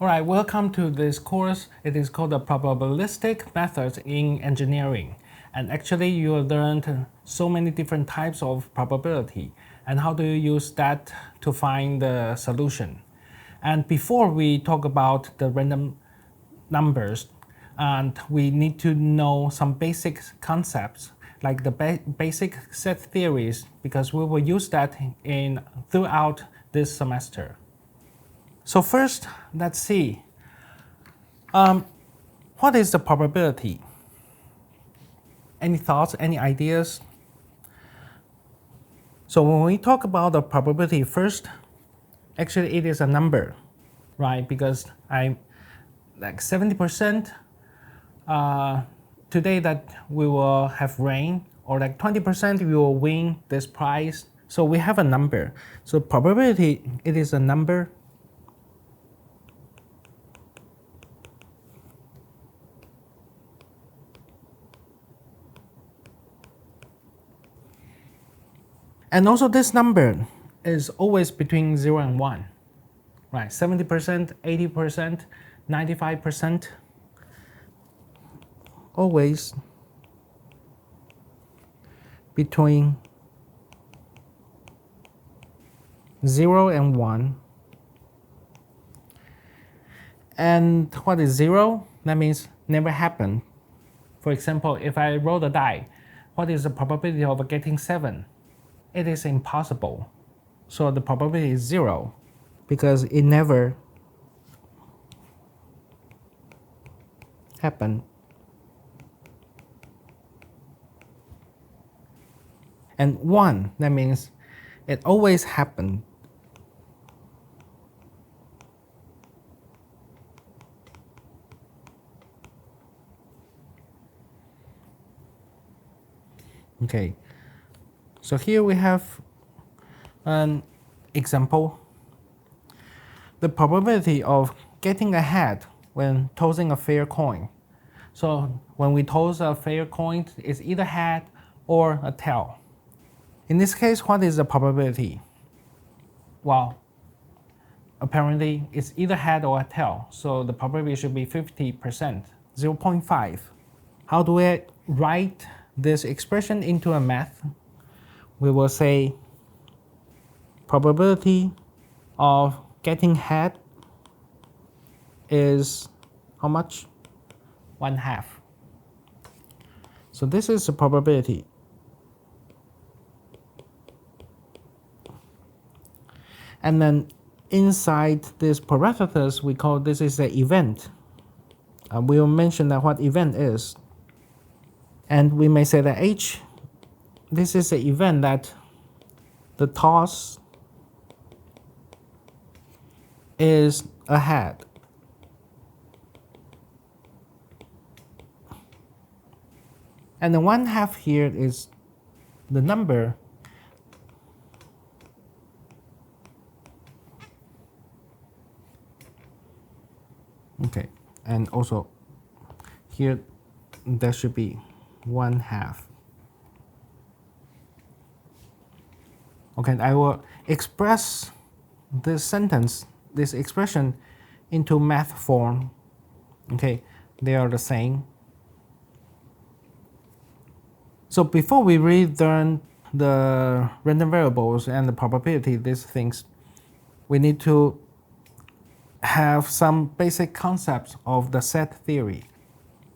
Alright, welcome to this course. It is called the Probabilistic Methods in Engineering. And actually you learned so many different types of probability and how do you use that to find the solution. And before we talk about the random numbers, and we need to know some basic concepts like the basic set theories because we will use that throughout this semester. So first, let's see. What is the probability? Any thoughts, any ideas? So when we talk about the probability first, actually it is a number, right? Because I'm like 70% today that we will have rain, or like 20% we will win this prize. So we have a number. So probability, it is a number. And also this number is always between 0 and 1, right? 70%, 80%, 95%, always between 0 and 1. And what is 0? That means never happened. For example, if I roll the die, what is the probability of getting 7? It is impossible. So the probability is 0 because it never happened. And 1, that means it always happened. Okay. So here we have an example. The probability of getting ahead when tossing a fair coin. So when we toss a fair coin, it's either head or a tail. In this case, what is the probability? Well, apparently it's either head or a tail. So the probability should be 50%, 0.5. How do I write this expression into a math? We will say probability of getting head is how much? 1/2. So this is the probability. And then inside these parameters, we call this is the event. We will mention that what event is. And we may say that H, this is the event that the toss is ahead. And the 1/2 here is the number okay, and also here there should be 1/2. Okay, I will express this sentence, this expression into math form. Okay, they are the same. So before we really learn the random variables and the probability, these things, we need to have some basic concepts of the set theory.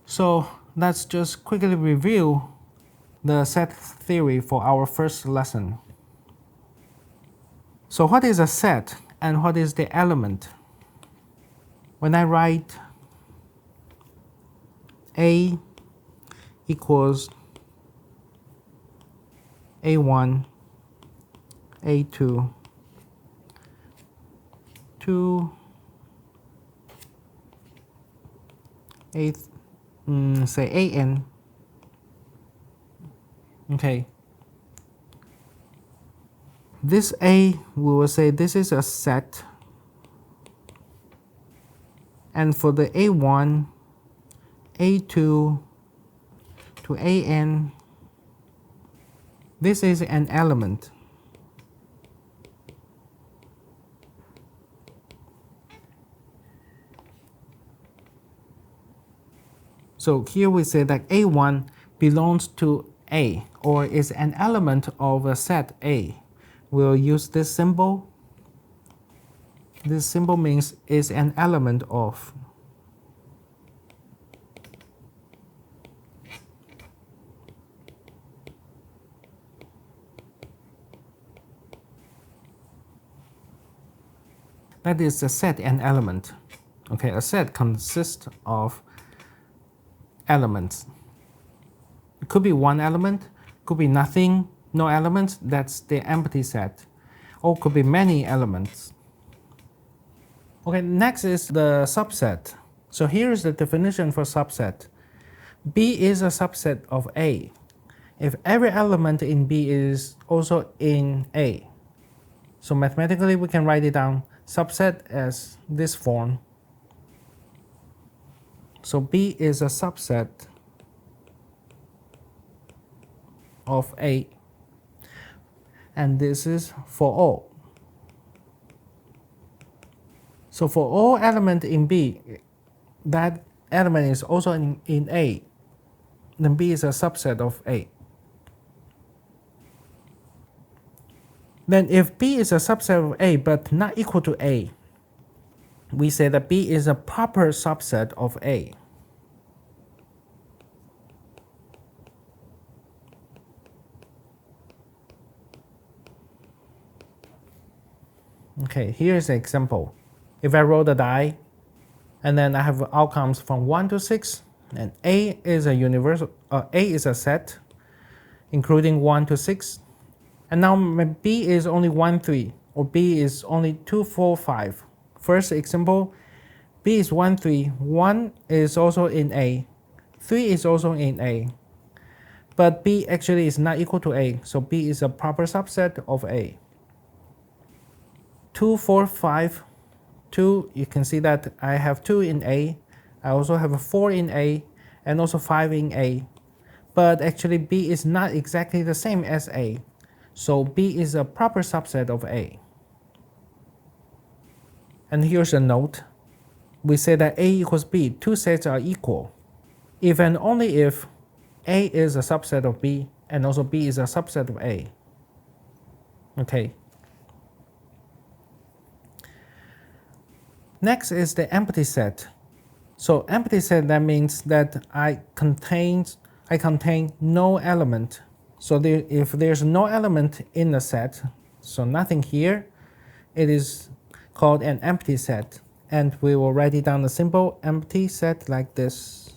So let's just quickly review the set theory for our first lesson. So what is a set and what is the element? When I write A equals A1, A2, say AN. Okay. This A, we will say this is a set. And for the A1, A2 to AN, this is an element. So here we say that A1 belongs to A, or is an element of a set A. We'll use this symbol. This symbol means is an element of. That is a set and element. Okay, a set consists of elements. It could be one element, could be nothing, no elements, that's the empty set. Or could be many elements. Okay, next is the subset. So here is the definition for subset. B is a subset of A if every element in B is also in A. So mathematically we can write it down subset as this form. So B is a subset of A, and this is for all. So for all element in B, that element is also in A, then B is a subset of A. Then if B is a subset of A but not equal to A, we say that B is a proper subset of A. Okay, here's an example. If I roll the die, and then I have outcomes from 1 to 6, and A is a universal, A is a set, including 1 to 6. And now B is only 1, 3, or B is only 2, 4, 5. First example, B is 1, 3. 1 is also in A. 3 is also in A. But B actually is not equal to A, so B is a proper subset of A. 2, 4, 5, 2, you can see that I have 2 in A. I also have a 4 in A, and also 5 in A. But actually B is not exactly the same as A. So B is a proper subset of A. And here's a note. We say that A equals B, two sets are equal. If and only if A is a subset of B, and also B is a subset of A. Okay. Next is the empty set. So empty set, that means that I contain no element. So if there's no element in the set, so nothing here, it is called an empty set. And we will write it down the simple empty set like this.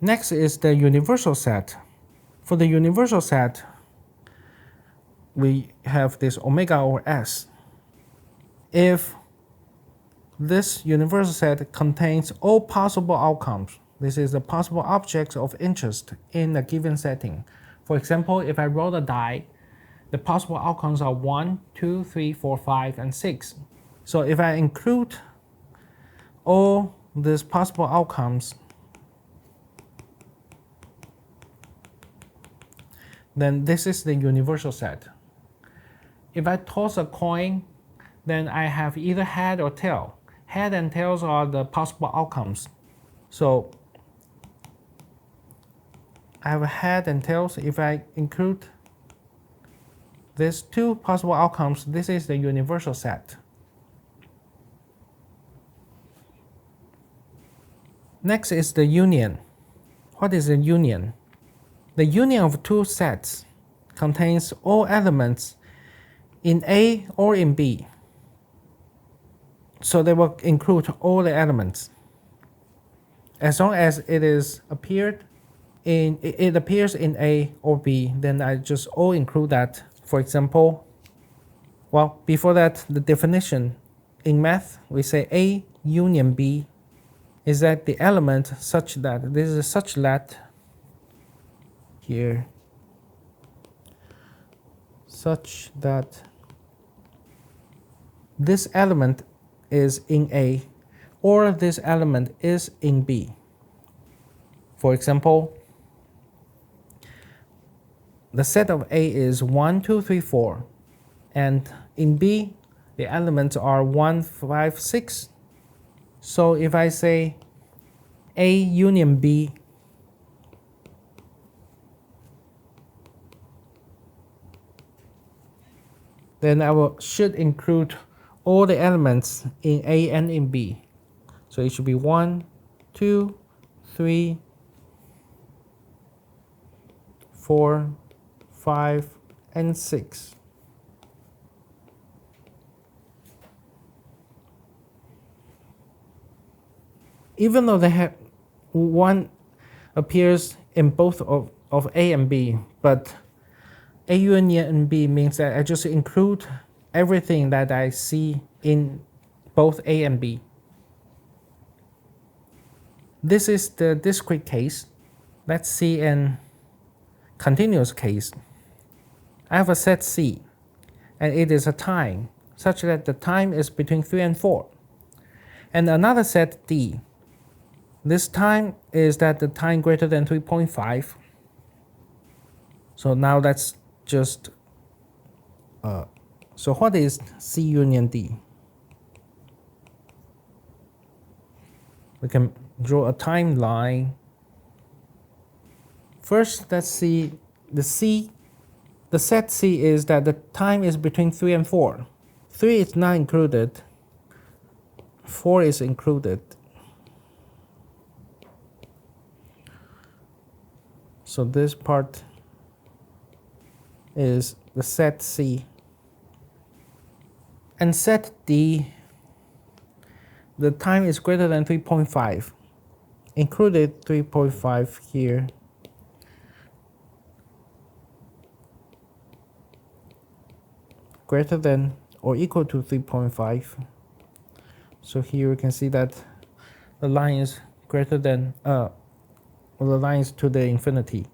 Next is the universal set. For the universal set, we have this omega or S. If this universal set contains all possible outcomes, this is the possible objects of interest in a given setting. For example, if I roll a die, the possible outcomes are 1, 2, 3, 4, 5, and 6. So if I include all these possible outcomes, then this is the universal set. If I toss a coin, then I have either head or tail. Head and tails are the possible outcomes. So I have a head and tails. If I include these two possible outcomes, this is the universal set. Next is the union. What is a union? The union of two sets contains all elements in A or in B. So they will include all the elements. As long as it appears in A or B, then I just all include that. For example, well, before that, the definition in math, we say A union B is that the element such that, this is such that, here, such that this element is in A or this element is in B. For example, the set of A is 1, 2, 3, 4. And in B, the elements are 1, 5, 6. So if I say A union B, then I should include all the elements in A and in B. So it should be 1, 2, 3, 4, 5, and 6. Even though they have one appears in both of A and B, but A union B means that I just include everything that I see in both A and B. This is the discrete case. Let's see an continuous case. I have a set C, and it is a time such that the time is between 3 and 4. And another set D. This time is that the time greater than 3.5. So now that's just, so what is C union D? We can draw a timeline. First, let's see the C. The set C is that the time is between 3 and 4. 3 is not included. 4 is included. So this part is the set C. And set D, the time is greater than 3.5. Included 3.5 here. Greater than or equal to 3.5. So here you can see that the line is greater than, the line is to the infinity.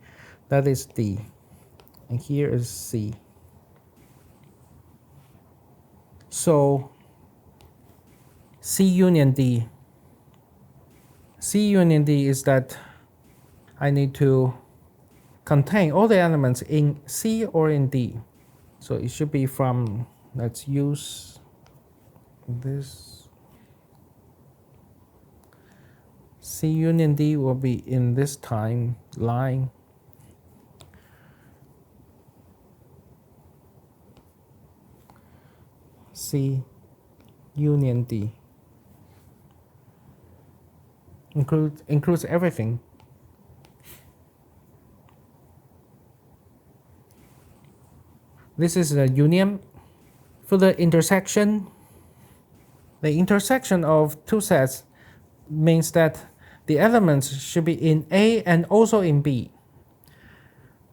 That is D. And here is C. So C union D. C union D is that I need to contain all the elements in C or in D. So it should be from, let's use this. C union D will be in this time line. C union D includes everything. This is the union. For the intersection of two sets means that the elements should be in A and also in B.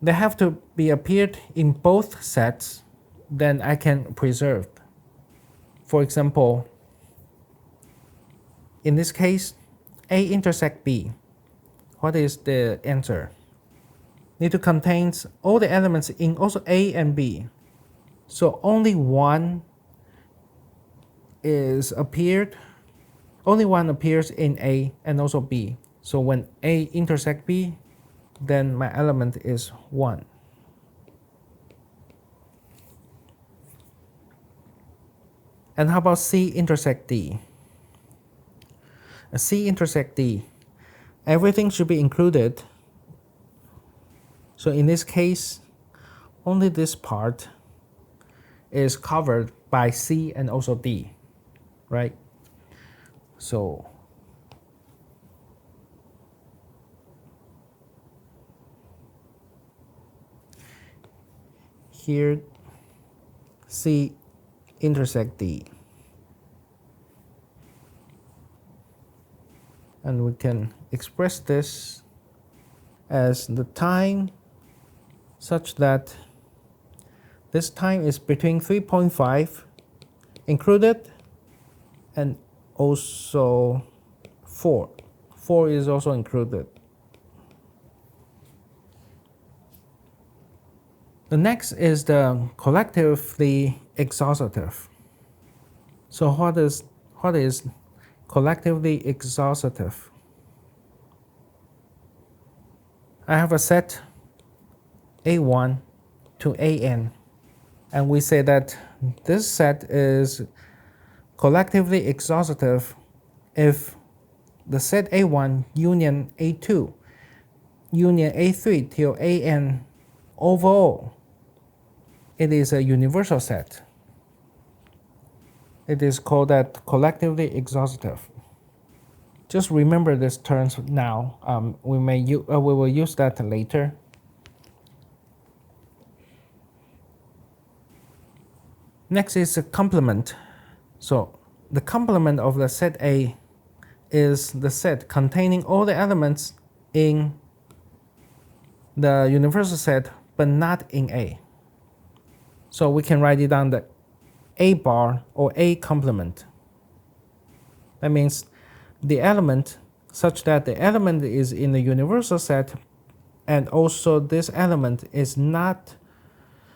They have to be appeared in both sets, then I can preserve. For example, in this case, A intersect B. What is the answer? Need to contain all the elements in also A and B. So only one appears in A and also B. So when A intersect B, then my element is 1. And how about C intersect D? C intersect D, everything should be included. So in this case, only this part is covered by C and also D, right? So here C intersect D. And we can express this as the time such that this time is between 3.5 included and also 4. 4 is also included. The next is the collectively exhaustive. So what is collectively exhaustive? I have a set A1 to AN, and we say that this set is collectively exhaustive if the set A1 union A2 union A3 till AN overall, it is a universal set. It is called that collectively exhaustive. Just remember these terms now. We will use that later. Next is a complement. So the complement of the set A is the set containing all the elements in the universal set but not in A. So we can write it down the A bar or A complement. That means the element such that the element is in the universal set and also this element is not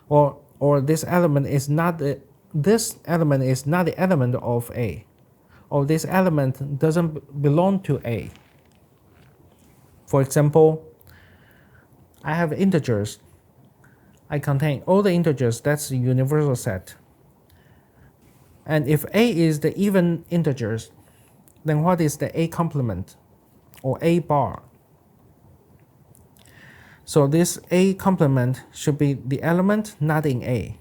or this element is not the element of A, or this element doesn't belong to A. For example, I have integers. I contain all the integers, that's the universal set. And if A is the even integers, then what is the A complement or A bar? So this A complement should be the element not in A.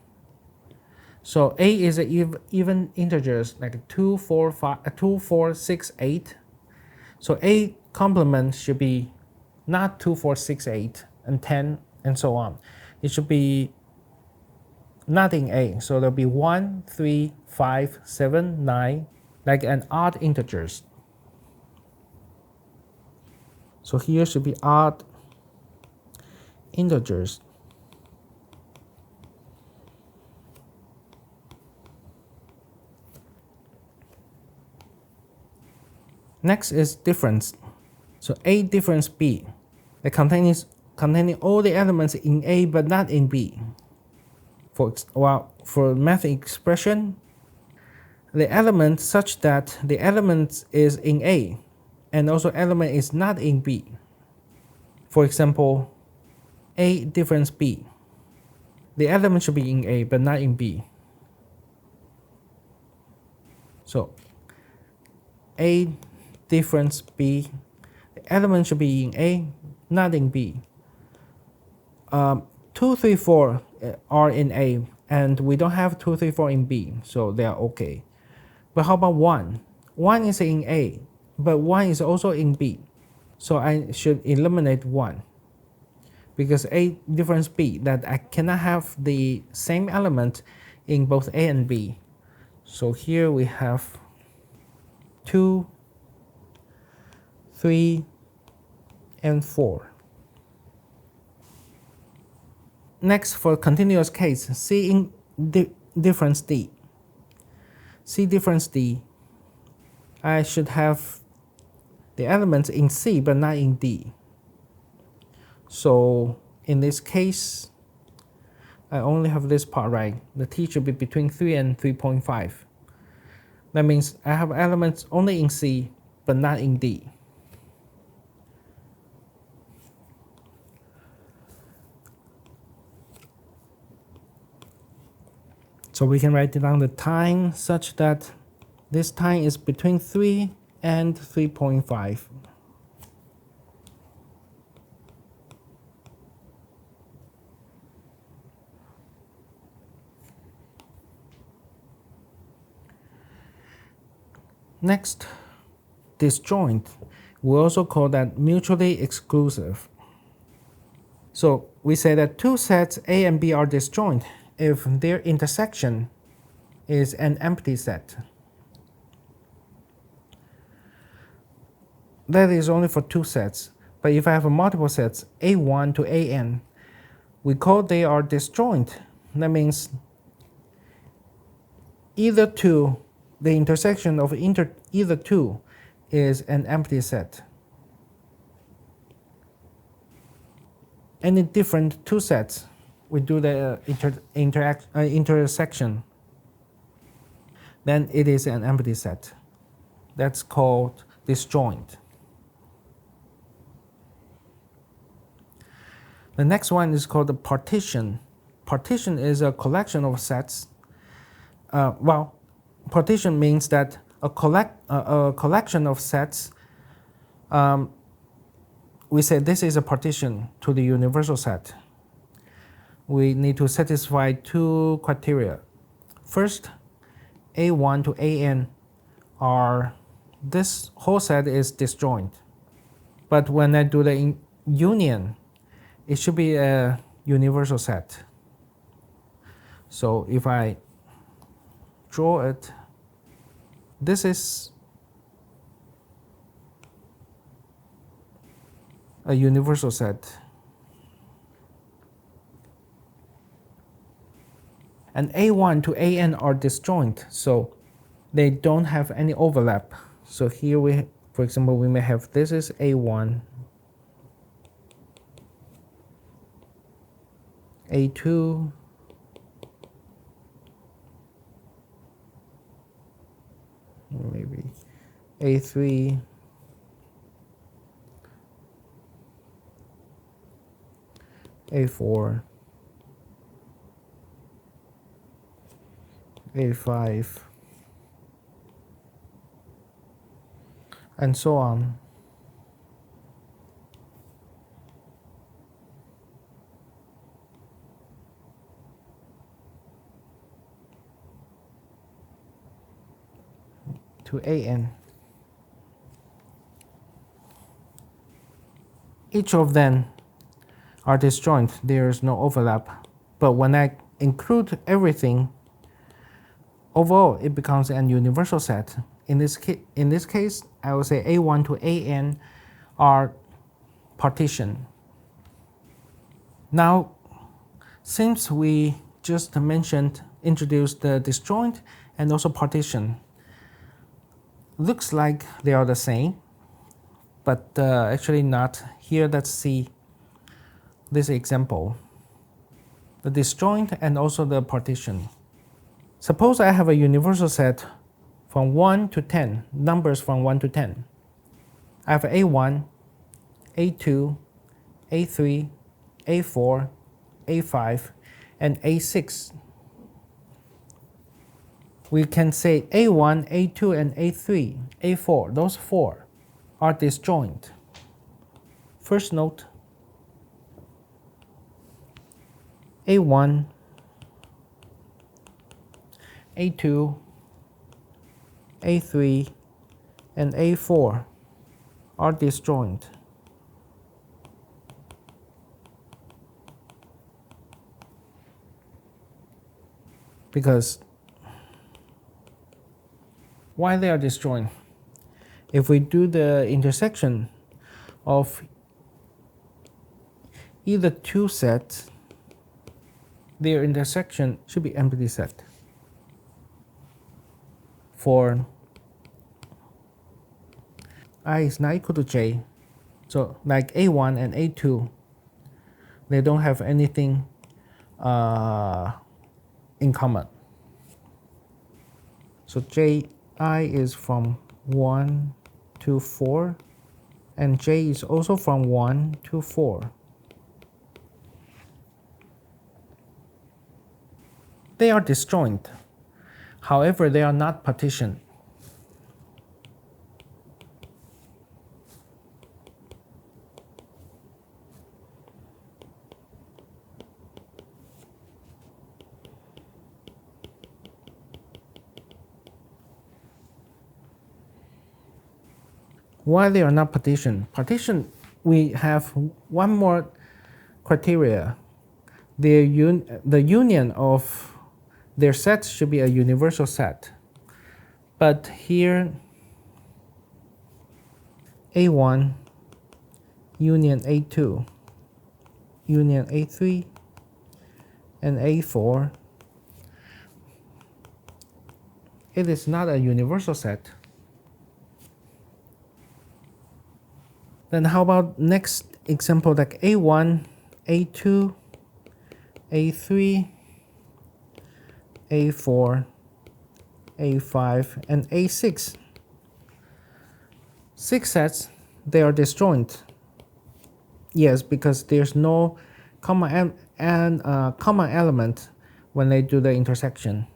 So A is even integers like 2, 4, 6, 8. So A complement should be not 2, 4, 6, 8, and 10, and so on. It should be not in A. So there'll be 1, 3, 5, 7, 9, like an odd integers. So here should be odd integers. Next is difference. So A difference B, that containing all the elements in A but not in B. For math expression, the element such that the element is in A and also element is not in B. For example, A difference B, the element should be in A but not in B. So A difference B, the element should be in A, not in B. 2, 3, 4 are in A, and we don't have 2, 3, 4 in B, so they are okay. But how about 1? 1 is in A, but 1 is also in B. So I should eliminate 1. Because A difference B, that I cannot have the same element in both A and B. So here we have 2, 3, and 4. Next, for continuous case, C in difference D. C difference D, I should have the elements in C but not in D. So in this case, I only have this part right. The T should be between 3 and 3.5. That means I have elements only in C but not in D. So we can write down the time such that this time is between 3 and 3.5. Next, disjoint. We also call that mutually exclusive. So we say that two sets A and B are disjoint if their intersection is an empty set. That is only for two sets. But if I have multiple sets, A1 to AN, we call they are disjoint. That means either two, the intersection of either two is an empty set. Any different two sets, we do the intersection, then it is an empty set. That's called disjoint. The next one is called the partition. Partition is a collection of sets well, partition means that a collection of sets, we say this is a partition to the universal set. We need to satisfy two criteria. First, A1 to AN are, this whole set is disjoint. But when I do the union, it should be a universal set. So if I draw it, this is a universal set. And A1 to AN are disjoint, so they don't have any overlap. So here we, for example, we may have, this is A1, A2, maybe A3, A4, A5, and so on. To AN. Each of them are disjoint, there is no overlap. But when I include everything, overall it becomes an universal set. In this case, I will say A1 to AN are partition. Now, since we just introduced the disjoint and also partition, looks like they are the same, but actually not. Here, let's see this example. The disjoint and also the partition. Suppose I have a universal set from 1 to 10, numbers from 1 to 10. I have A1, A2, A3, A4, A5, and A6. We can say A1, A2, and A3, A4, those four are disjoint. First note, A1, A2, A3, and A4 are disjoint. Because why they are disjoint? If we do the intersection of either two sets, their intersection should be empty set. For I is not equal to j, so like A1 and A2, they don't have anything in common. So ji is from 1 to 4, and j is also from 1 to 4. They are disjoint. However, they are not partition. Why they are not partition? Partition, we have one more criteria. The union of their sets should be a universal set. But here, A1, union A2, union A3, and A4, it is not a universal set. Then how about next example, like A1, A2, A3, A4, A5, and A6. 6 sets, they are disjoint. Yes, because there's no common element when they do the intersection.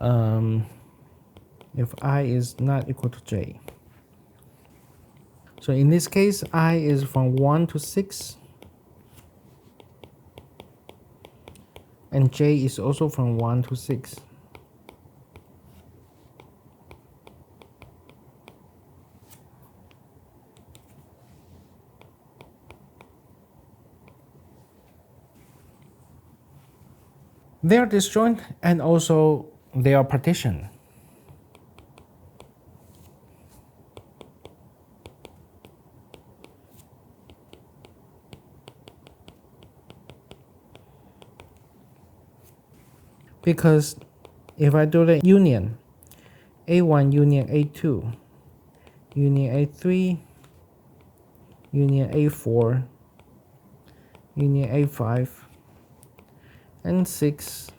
if I is not equal to j. So in this case, I is from 1 to 6, and j is also from 1 to 6. They are disjoint and also they are partition. Because if I do the union, A1 union A2, union A3, union A4, union A5, and 6,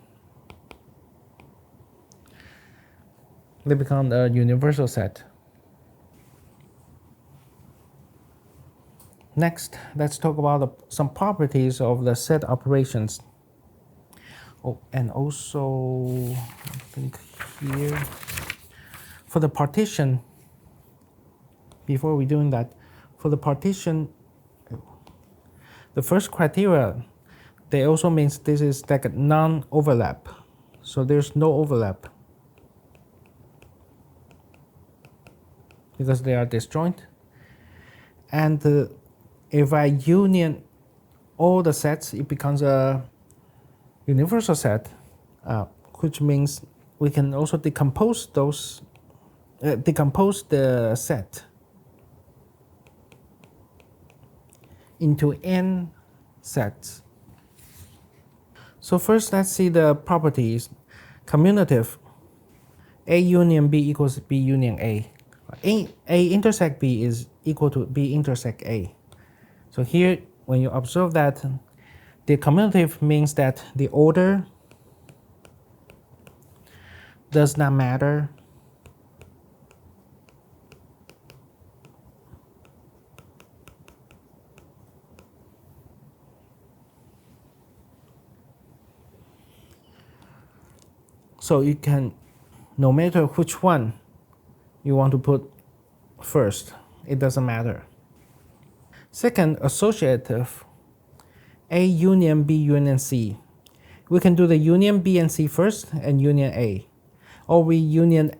they become a universal set. Next, let's talk about some properties of the set operations. Oh, and also, I think here, for the partition, before we're doing that, for the partition, the first criteria, they also means this is like a non-overlap. So there's no overlap because they are disjoint. And if I union all the sets, it becomes a universal set, which means we can also decompose those, decompose the set into n sets. So first, let's see the properties. Commutative, A union B equals B union A. A intersect B is equal to B intersect A. So here, when you observe that, the commutative means that the order does not matter. So you can, no matter which one you want to put first, it doesn't matter. Second, associative, A union B union C. We can do the union B and C first and union A. Or we union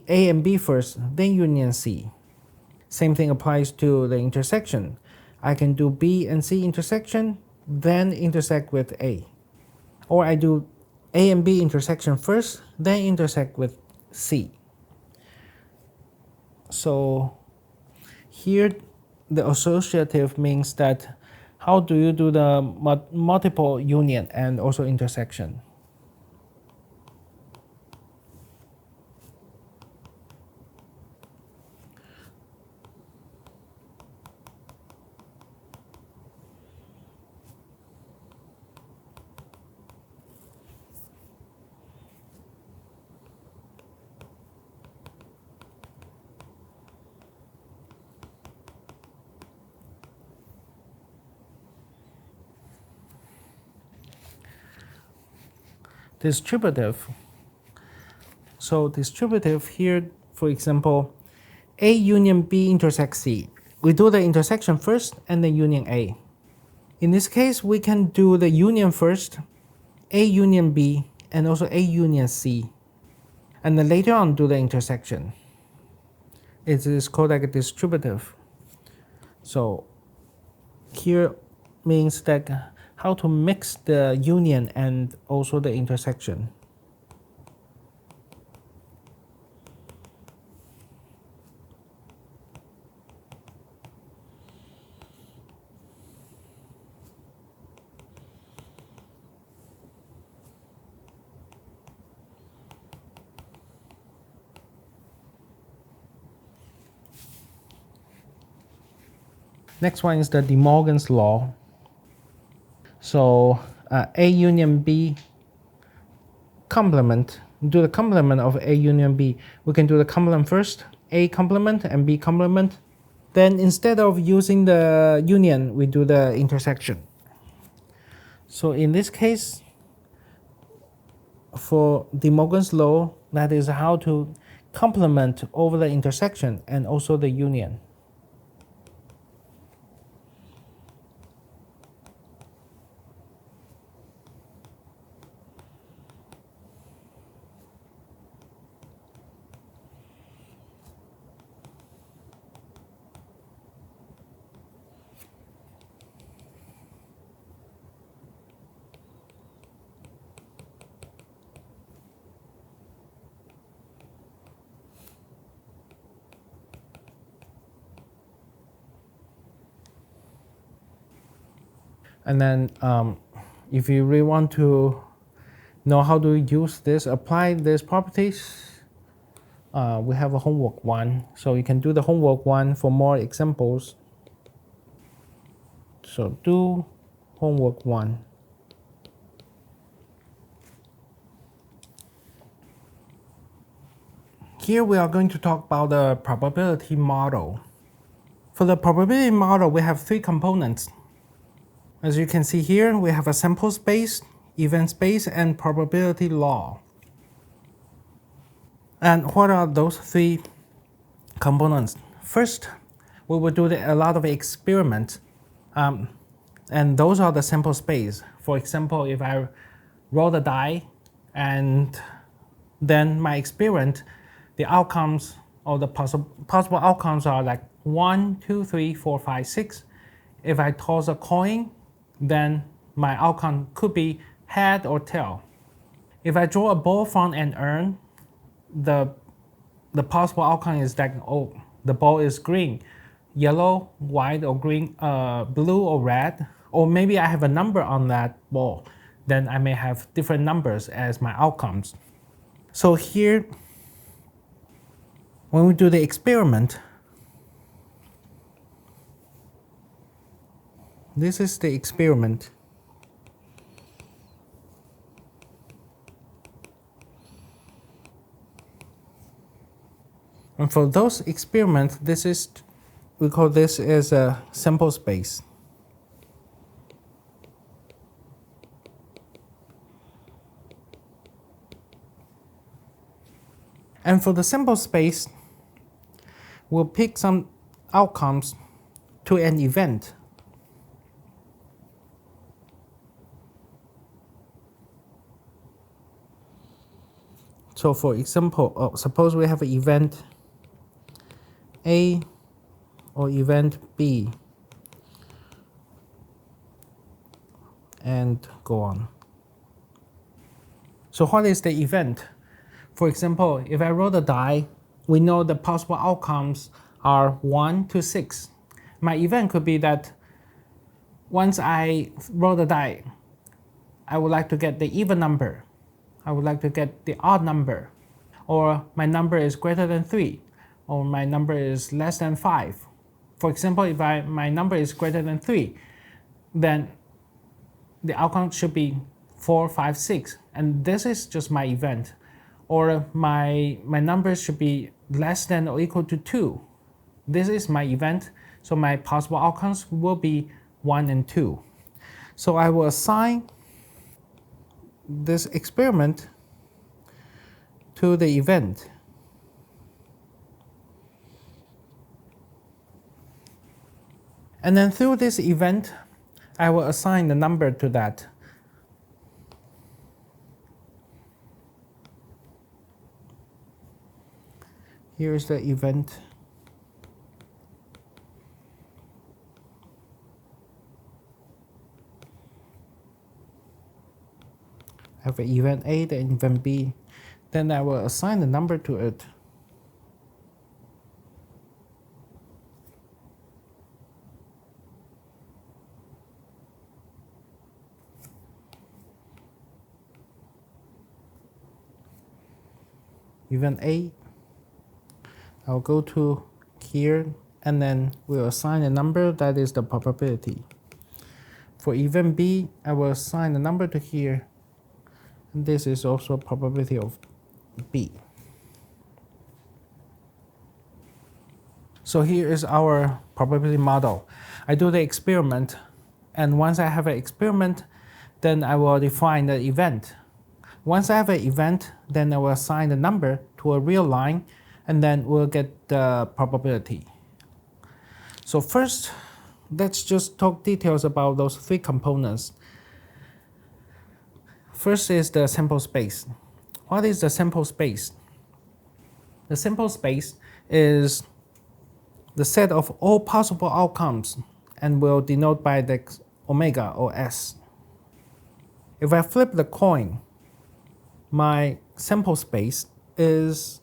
A and B first, then union C. Same thing applies to the intersection. I can do B and C intersection, then intersect with A. Or I do A and B intersection first, then intersect with C. So here the associative means that how do you do the multiple union and also intersection? Distributive. So distributive here, for example, A union B intersects C. We do the intersection first and then union A. In this case, we can do the union first, A union B, and also A union C. And then later on do the intersection. It is called like a distributive. So here means that how to mix the union and also the intersection. Next one is the De Morgan's law. So A union B complement, do the complement of A union B. We can do the complement first, A complement and B complement. Then instead of using the union, we do the intersection. So in this case, for De Morgan's law, that is how to complement over the intersection and also the union. And then if you really want to know how to use this, apply these properties, we have a homework 1. So you can do the homework 1 for more examples. So do homework 1. Here we are going to talk about the probability model. For the probability model, we have 3 components. As you can see here, we have a sample space, event space, and probability law. And what are those 3 components? First, we will do a lot of experiments, and those are the sample space. For example, if I roll the die and then my experiment, the outcomes or the possible outcomes are like 1, 2, 3, 4, 5, 6. If I toss a coin, then my outcome could be head or tail. If I draw a ball from an urn, the possible outcome is that, oh, the ball is green, yellow, white, or green, blue or red, or maybe I have a number on that ball. Then I may have different numbers as my outcomes. So here, when we do the experiment, this is the experiment. And for those experiments, we call this as a sample space. And for the sample space, we'll pick some outcomes to an event. So for example, suppose we have an event A or event B, and go on. So what is the event? For example, if I roll the die, we know the possible outcomes are 1 to 6. My event could be that once I roll the die, I would like to get the even number. I would like to get the odd number. Or my number is greater than 3. Or my number is less than 5. For example, if my number is greater than 3, then the outcome should be 4, 5, 6. And this is just my event. Or my number should be less than or equal to 2. This is my event. So my possible outcomes will be 1 and 2. So I will assign this experiment to the event. And then through this event, I will assign the number to that. Here is the event. I have an event A and event B. Then I will assign the number to it. Event A, I'll go to here, and then we'll assign a number that is the probability. For event B, I will assign a number to here. And this is also a probability of B. So here is our probability model. I do the experiment, and once I have an experiment, then I will define the event. Once I have an event, then I will assign the number to a real line, and then we'll get the probability. So first, let's just talk details about those three components. First is the sample space. What is the sample space? The sample space is the set of all possible outcomes and will denote by the omega or S. If I flip the coin, my sample space is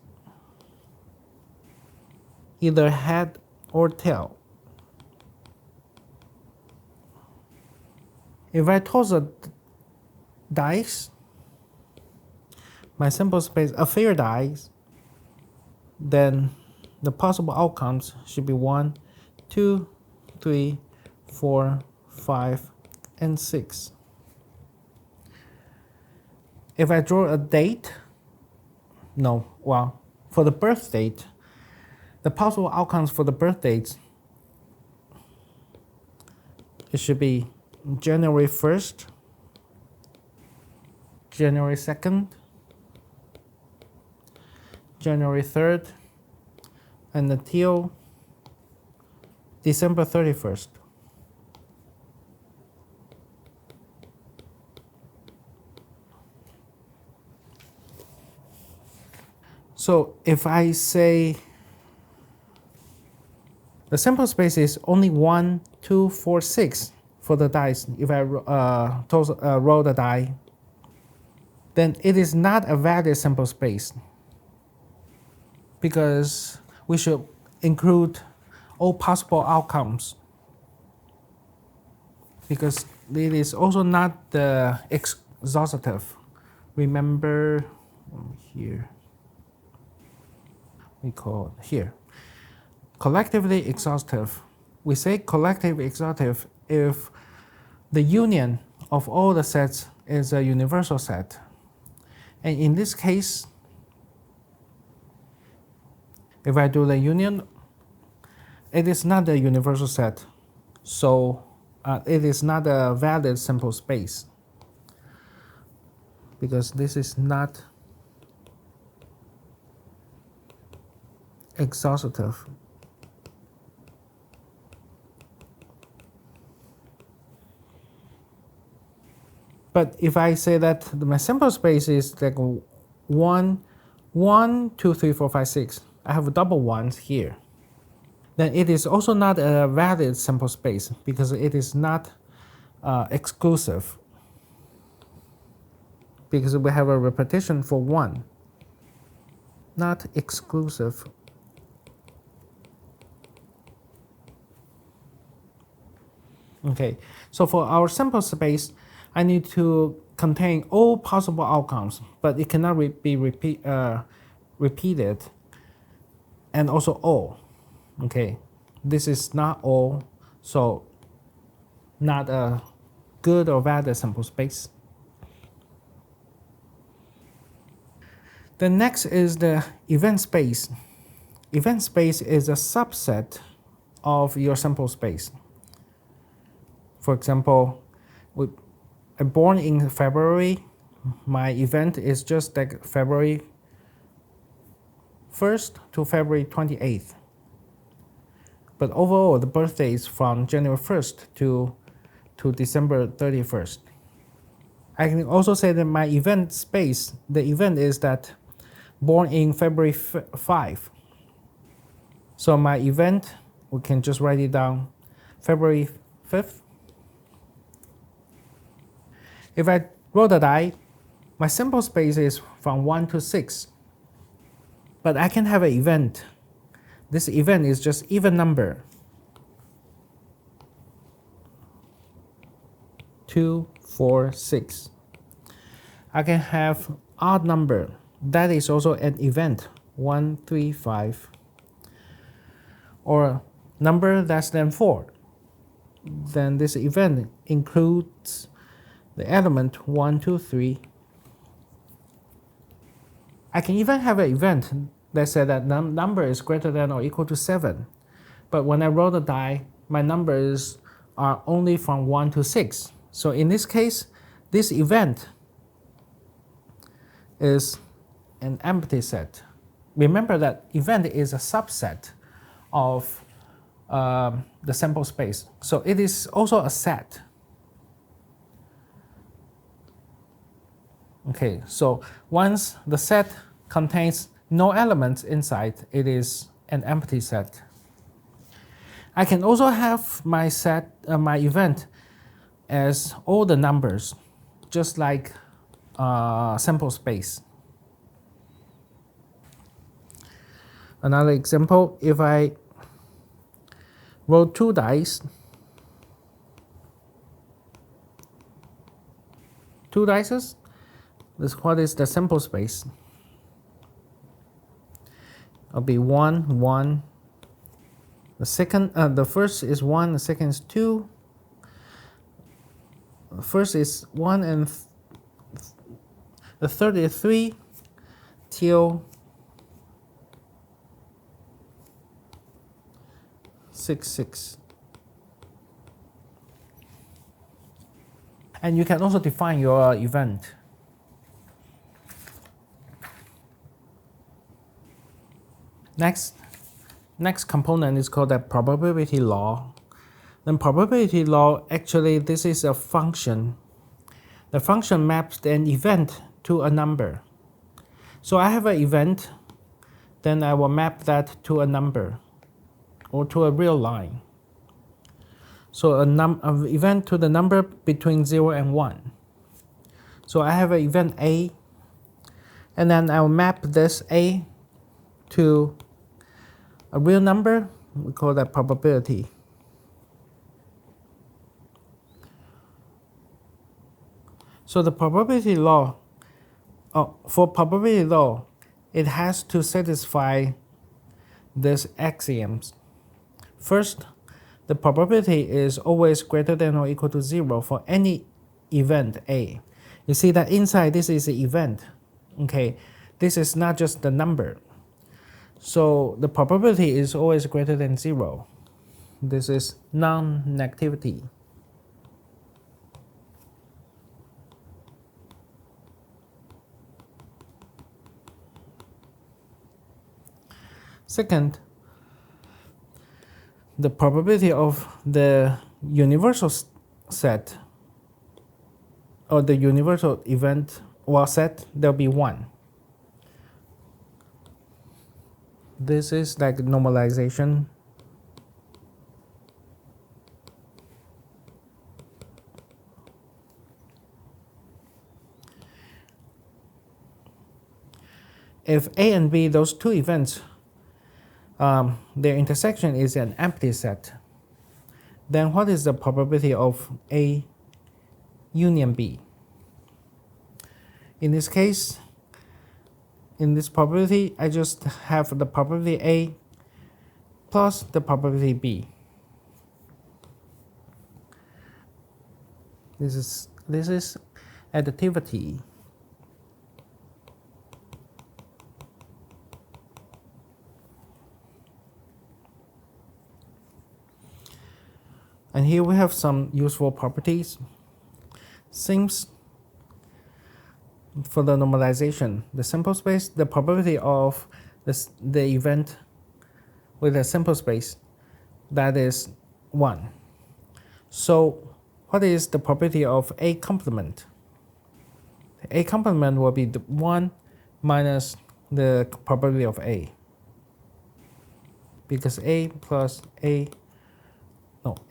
either head or tail. If I toss a dice, my sample space, a fair dice, then the possible outcomes should be 1, 2, 3, 4, 5, and 6. If I draw a date, for the birth date, the possible outcomes for the birth dates, it should be January 1st, January 2nd, January 3rd, and until December 31st. So if I say the sample space is only 1, 2, 4, 6 for the dice, if I roll the die, then it is not a valid sample space, because we should include all possible outcomes, because it is also not the exhaustive. Remember here, we call it here collectively exhaustive. We say collectively exhaustive if the union of all the sets is a universal set. And in this case, if I do the union, it is not a universal set, so it is not a valid sample space, because this is not exhaustive. But if I say that my sample space is like 1, 2, 3, 4, 5, 6, I have double ones here, then it is also not a valid sample space, because it is not exclusive, because we have a repetition for 1, not exclusive. Okay, so for our sample space, I need to contain all possible outcomes, but it cannot be repeated, and also all. Okay, this is not all, so not a good or valid sample space. The next is the event space. Event space is a subset of your sample space. For example, I'm born in February. My event is just like February 1st to February 28th. But overall, the birthday is from January 1st to December 31st. I can also say that my event space, the event is that born in February 5. So my event, we can just write it down, February 5th. If I roll the die, my sample space is from 1 to 6. But I can have an event. This event is just even number. 2, 4, 6. I can have odd number. That is also an event. 1, 3, 5. Or number less than 4. Then this event includes the element 1, 2, 3. I can even have an event that says that number is greater than or equal to 7. But when I roll the die, my numbers are only from 1 to 6. So in this case, this event is an empty set. Remember that event is a subset of the sample space. So it is also a set. Okay, so once the set contains no elements inside, it is an empty set. I can also have my set, my event as all the numbers, just like sample space. Another example, if I roll 2 dice, 2 dices, what is the sample space? It'll be 1, 1. The first is 1, the second is 2. The first is 1 and the third is 3 till 6, 6. And you can also define your event. Next component is called the probability law. Then probability law, actually this is a function. The function maps an event to a number. So I have an event, then I will map that to a number or to a real line. So an event to the number between 0 and 1. So I have an event A, and then I will map this A to a real number. We call that probability. So the probability law, for probability law, it has to satisfy these axioms. First, the probability is always greater than or equal to 0 for any event A. You see that inside this is the event. Okay, this is not just the number. So the probability is always greater than 0. This is non-negativity. Second, the probability of the universal set or the universal event or set, there'll be 1. This is like normalization. If A and B, those two events, their intersection is an empty set, then what is the probability of A union B? In this case, in this probability, I just have the probability A plus the probability B. This is additivity. And here we have some useful properties. Since for the normalization, the sample space, the probability of the event with a sample space, that is 1. So what is the probability of A complement? A complement will be the 1 minus the probability of A. Because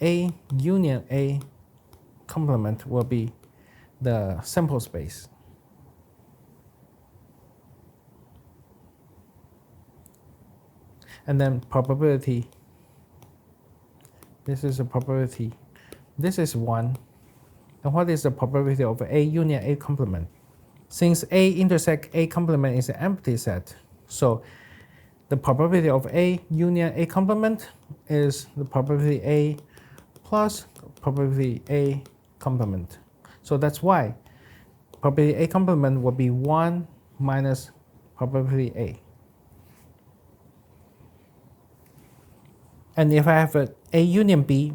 A union A complement will be the sample space. And then probability, this is a probability, this is 1. And what is the probability of A union A complement? Since A intersect A complement is an empty set, so the probability of A union A complement is the probability A plus probability A complement. So that's why probability A complement will be 1 minus probability A. And if I have A union B,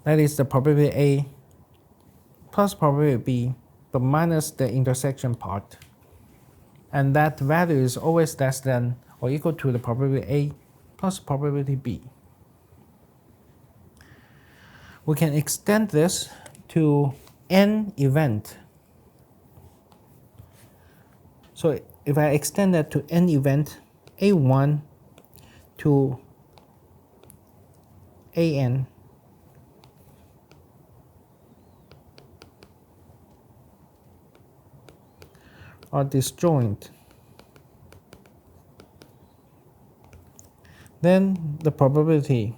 that is the probability A plus probability B but minus the intersection part. And that value is always less than or equal to the probability A plus probability B. We can extend this to n event. So if I extend that to n event, A1 to AN, are disjoint, then the probability,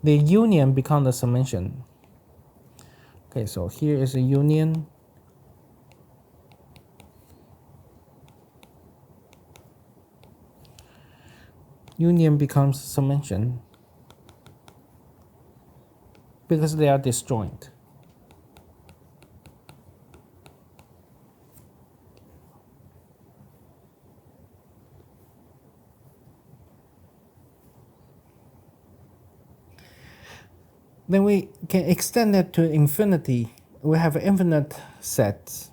the union becomes the summation. Okay, so here is a union. Union becomes summation because they are disjoint. Then we can extend it to infinity. We have infinite sets.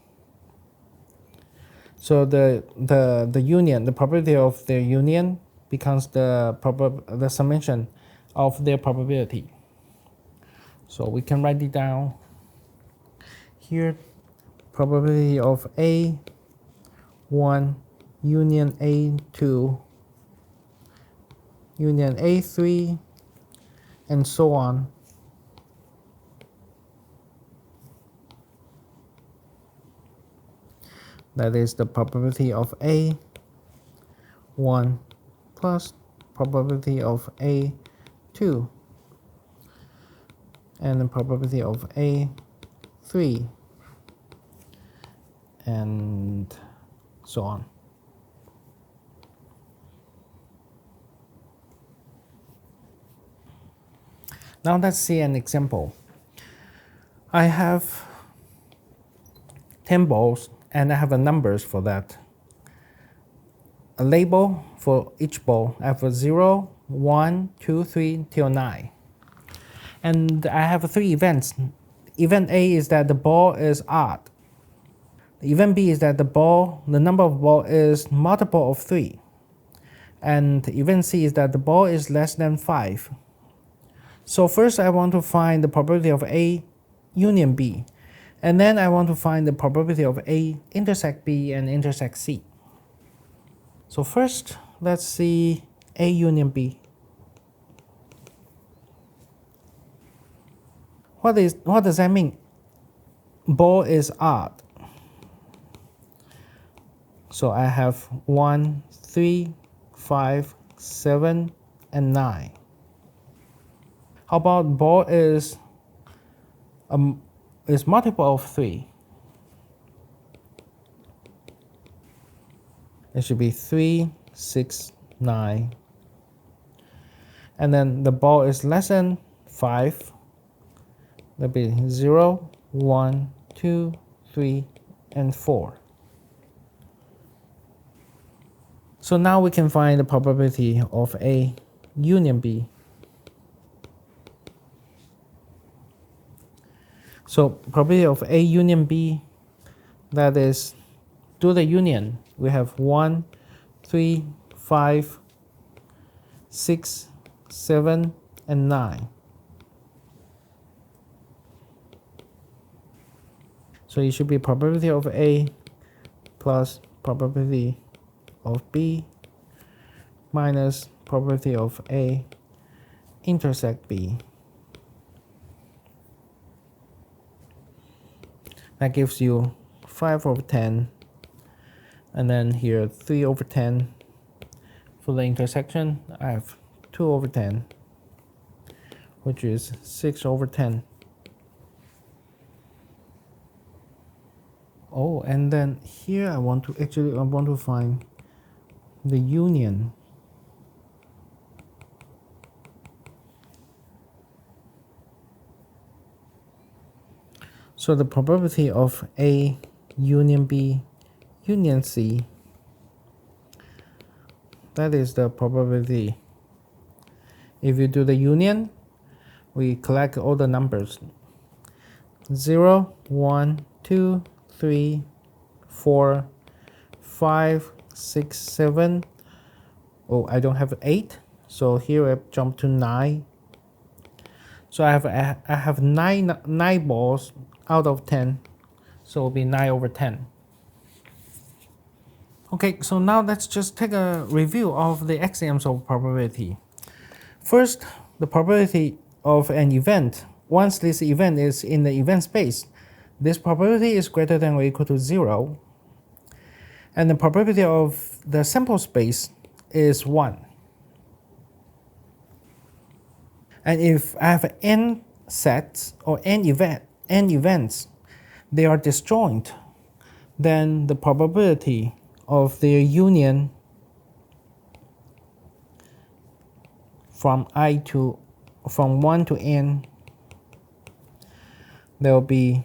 So the union, the probability of their union becomes the summation of their probability. So we can write it down here. Probability of A1 union A2 union A3 and so on. That is the probability of A1 plus probability of A2 and the probability of A3 and so on. Now let's see an example. I have 10 balls and I have a numbers for that. A label for each ball. I have a 0, 1, 2, 3 till 9. And I have 3 events. Event A is that the ball is odd. Event B is that the number of ball is multiple of 3. And event C is that the ball is less than 5. So first I want to find the probability of A union B. And then I want to find the probability of A intersect B and intersect C. So first, let's see A union B. What does that mean? Ball is odd. So I have 1, 3, 5, 7, and 9. How about ball is multiple of 3? It should be 3, 6, 9. And then the ball is less than 5. That'll be 0, 1, 2, 3, and 4. So now we can find the probability of A union B. So probability of A union B, that is, do the union. We have 1, 3, 5, 6, 7, and 9. So it should be probability of A plus probability of B minus probability of A intersect B. That gives you 5 over 10. And then here 3 over 10. For the intersection, I have 2 over 10, which is 6 over 10. Oh, and then here I want to find the union. So the probability of A union B union C, that is the probability. If you do the union, we collect all the numbers. 0, 1, 2, 3, 4, 5, 6, 7. Oh, I don't have 8. So here I jump to 9. So I have 9 balls out of 10. So it'll be 9 over 10. Okay, so now let's just take a review of the axioms of probability. First, the probability of an event. Once this event is in the event space, this probability is greater than or equal to 0. And the probability of the sample space is 1. And if I have n sets or n events, they are disjoint, then the probability of their union from 1 to n, there will be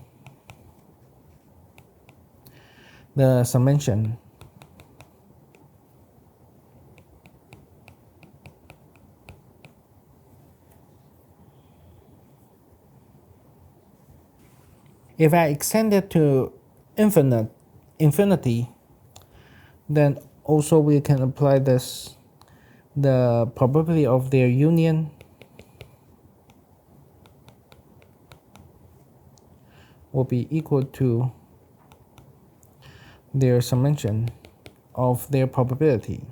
the summation if I extend it to infinity, then also we can apply this, the probability of their union will be equal to their summation of their probability.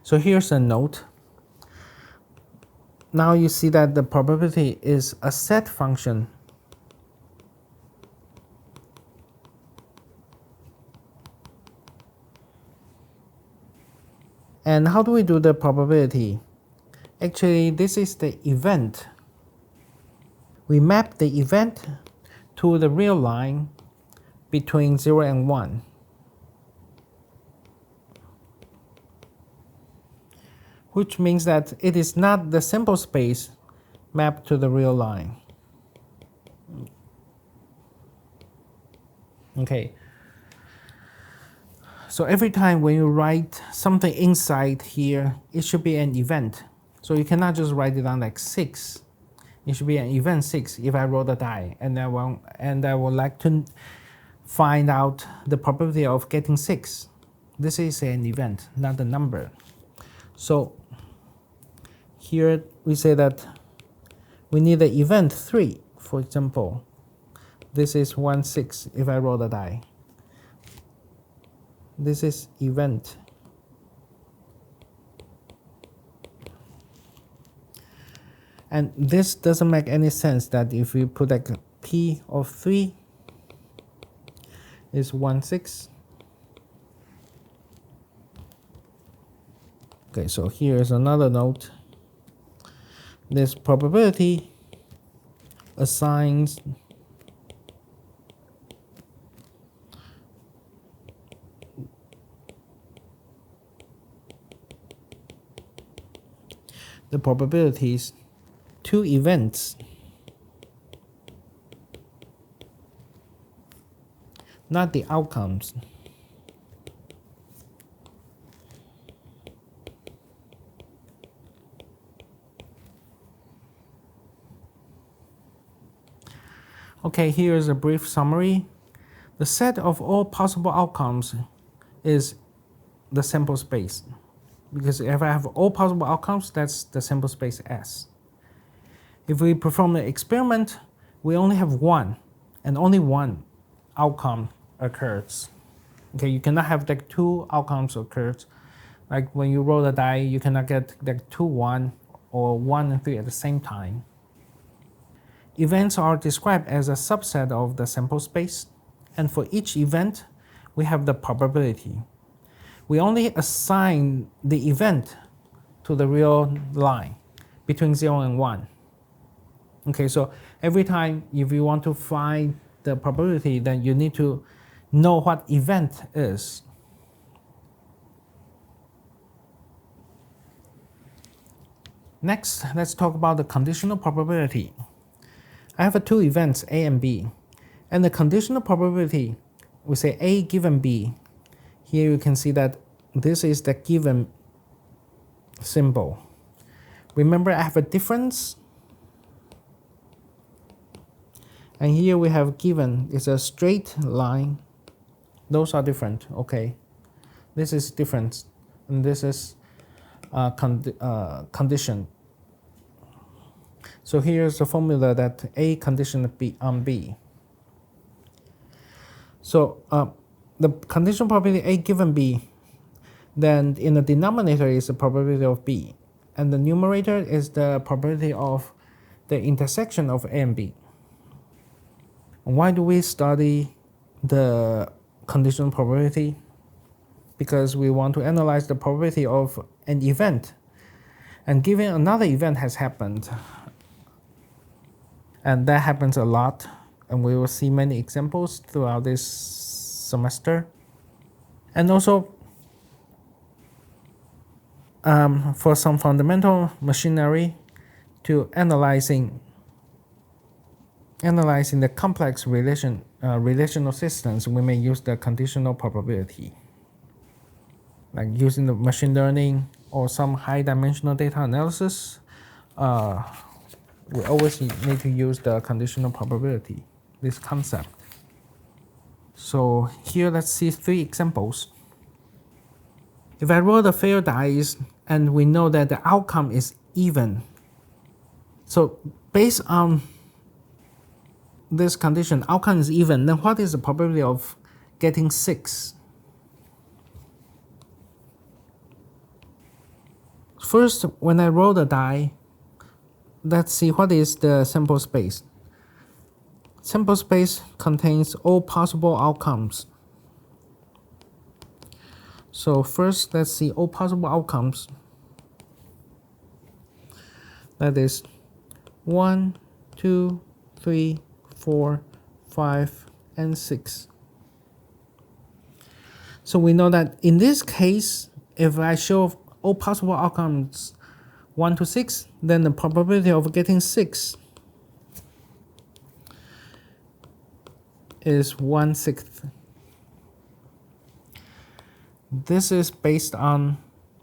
So here's a note. Now you see that the probability is a set function. And how do we do the probability? Actually, this is the event. We map the event to the real line between 0 and 1. Which means that it is not the sample space mapped to the real line. Okay. So every time when you write something inside here, it should be an event. So you cannot just write it down like 6. It should be an event 6 if I roll the die, and I would like to find out the probability of getting 6. This is an event, not a number. So here we say that we need the event 3, for example. This is 1, 6 if I roll the die. This is event. And this doesn't make any sense that if we put like P of 3 is 1, 6. Okay, so here is another note. This probability assigns the probabilities to events, not the outcomes. Okay, here is a brief summary. The set of all possible outcomes is the sample space. Because if I have all possible outcomes, that's the sample space S. If we perform an experiment, we only have one, and only one outcome occurs. Okay, you cannot have like 2 outcomes occurs. Like when you roll the die, you cannot get like 2, 1, or 1 and 3 at the same time. Events are described as a subset of the sample space, and for each event, we have the probability. We only assign the event to the real line between 0 and 1. Okay, so every time if you want to find the probability, then you need to know what event is. Next, let's talk about the conditional probability. I have 2 events, A and B. And the conditional probability, we say A given B. Here you can see that this is the given symbol. Remember, I have a difference. And here we have given is a straight line. Those are different. Okay. This is different. And this is condition. So here's the formula that A condition B on B. So the conditional probability A given B, then in the denominator is the probability of B, and the numerator is the probability of the intersection of A and B. Why do we study the conditional probability? Because we want to analyze the probability of an event, and given another event has happened, and that happens a lot, and we will see many examples throughout this semester. And also for some fundamental machinery to analyzing the complex relational systems, we may use the conditional probability, like using the machine learning or some high dimensional data analysis. We always need to use the conditional probability, this concept. So here let's see 3 examples. If I roll the fair dice and we know that the outcome is even, so based on this condition, outcome is even, then what is the probability of getting 6? First, when I roll the die, let's see what is the sample space. Sample space contains all possible outcomes. So first, let's see all possible outcomes. That is 1, 2, 3, 4, 5, and 6. So we know that in this case, if I show all possible outcomes 1 to 6, then the probability of getting 6 is 1/6. This is based on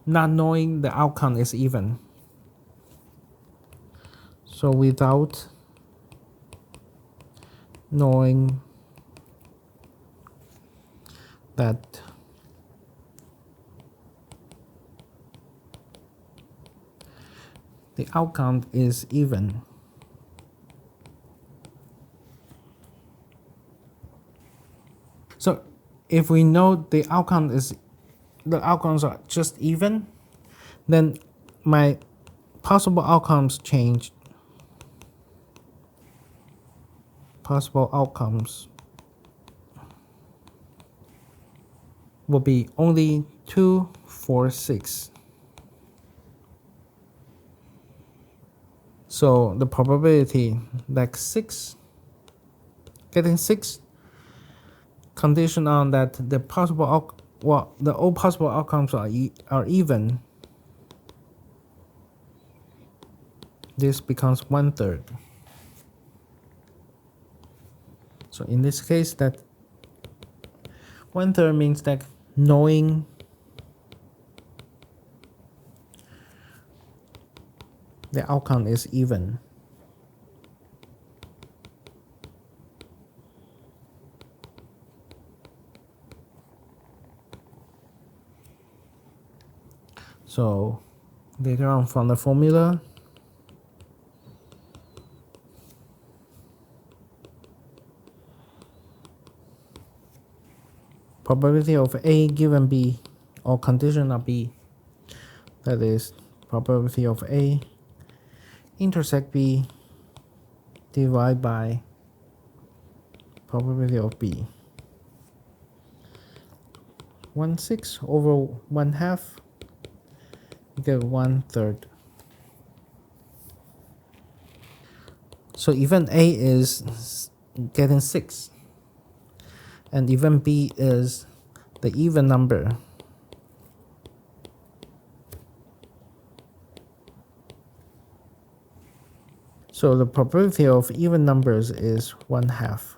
not knowing the outcome is even. So without knowing that the outcome is even. So if we know the outcomes are just even, then my possible outcomes change. Possible outcomes will be only 2, 4, 6. So the probability like getting 6, condition on that the all possible outcomes are even, this becomes 1/3. So in this case, that 1/3 means that knowing the outcome is even. So later on from the formula, probability of A given B or condition of B, that is probability of A intersect B divided by probability of B. 1/6 over 1/2, you get 1/3. So event A is getting 6, and event B is the even number. So the probability of even numbers is 1/2.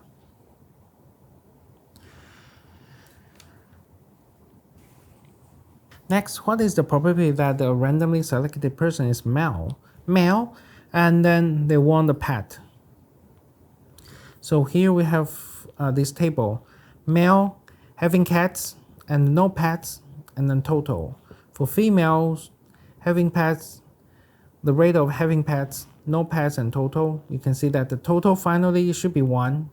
Next, what is the probability that the randomly selected person is male? Male, and then they won the pet. So here we have this table. Male having cats and no pets, and then total. For females having pets, the rate of having pets, no pets, and total, you can see that the total finally should be 1.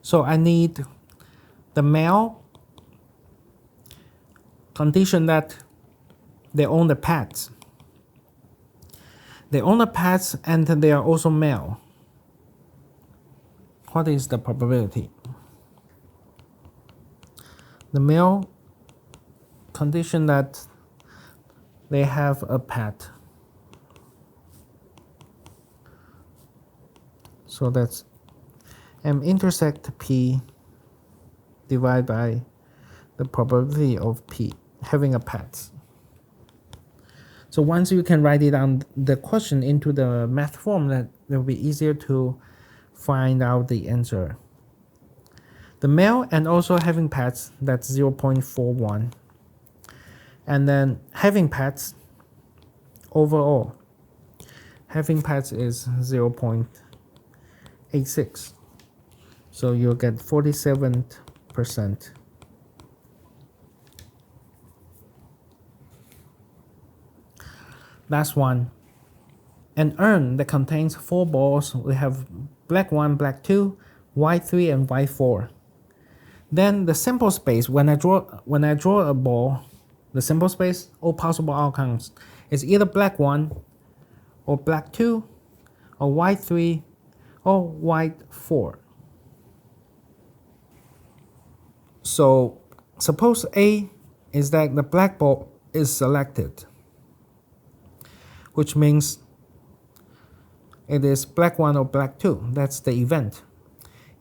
So I need the male, condition that they own the pets. They own the pets and they are also male. What is the probability? The male, condition that they have a pet. So that's M intersect P divided by the probability of P having a pet. So once you can write it down the question into the math form, that it will be easier to find out the answer. The male and also having pets, that's 0.41. And then having pets, overall, having pets is 0.86. So you'll get 47%. Last one. An urn that contains 4 balls. We have black 1, black 2, white 3, and white 4. Then the sample space, when I draw a ball, the sample space, all possible outcomes, is either black 1 or black 2 or white 3 or white 4. So suppose A is that the black ball is selected, which means it is black 1 or black 2. That's the event.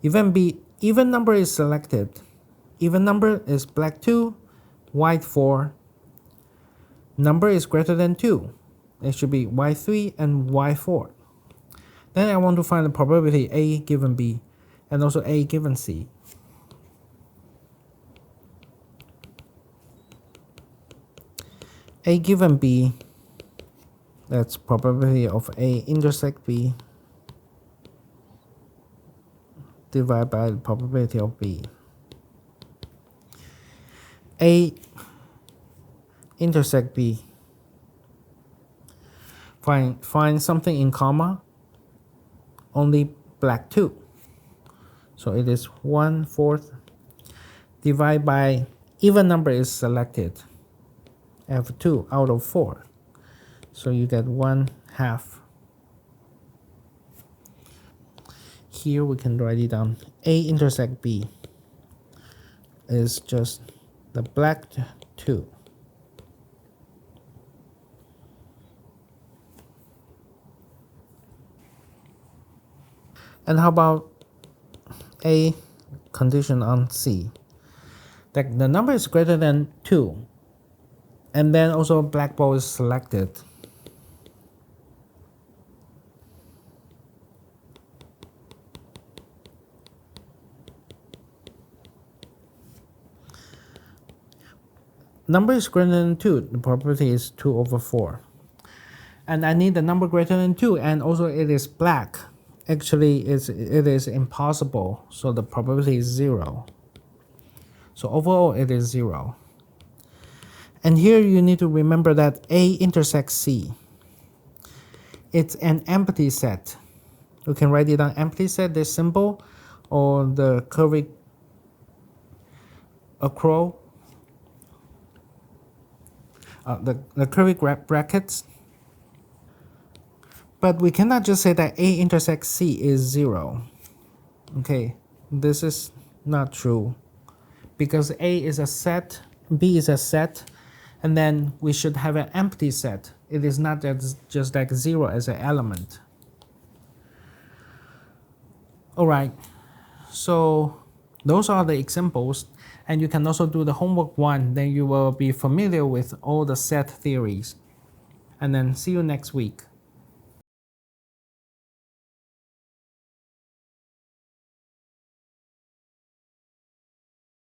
Event B, even number is selected. Even number is black 2, white 4. Number is greater than 2. It should be white 3 and white 4. Then I want to find the probability A given B and also A given C. A given B, that's probability of A intersect B divided by the probability of B. A intersect B. Find something in comma, only black 2. So it is 1/4 divided by even number is selected. I have 2 out of 4. So you get 1/2. Here we can write it down. A intersect B is just the black 2. And how about A condition on C? That the number is greater than 2. And then also black ball is selected. Number is greater than 2. The probability is 2/4. And I need the number greater than 2, and also it is black. Actually, it is impossible. So the probability is 0. So overall, it is 0. And here you need to remember that A intersects C. It's an empty set. You can write it down empty set, this symbol, or the curvy across. The curvy brackets. But we cannot just say that A intersects C is 0. Okay, this is not true. Because A is a set, B is a set, and then we should have an empty set. It is not just like 0 as an element. Alright, so those are the examples, and you can also do the homework 1, then you will be familiar with all the set theories. And then see you next week.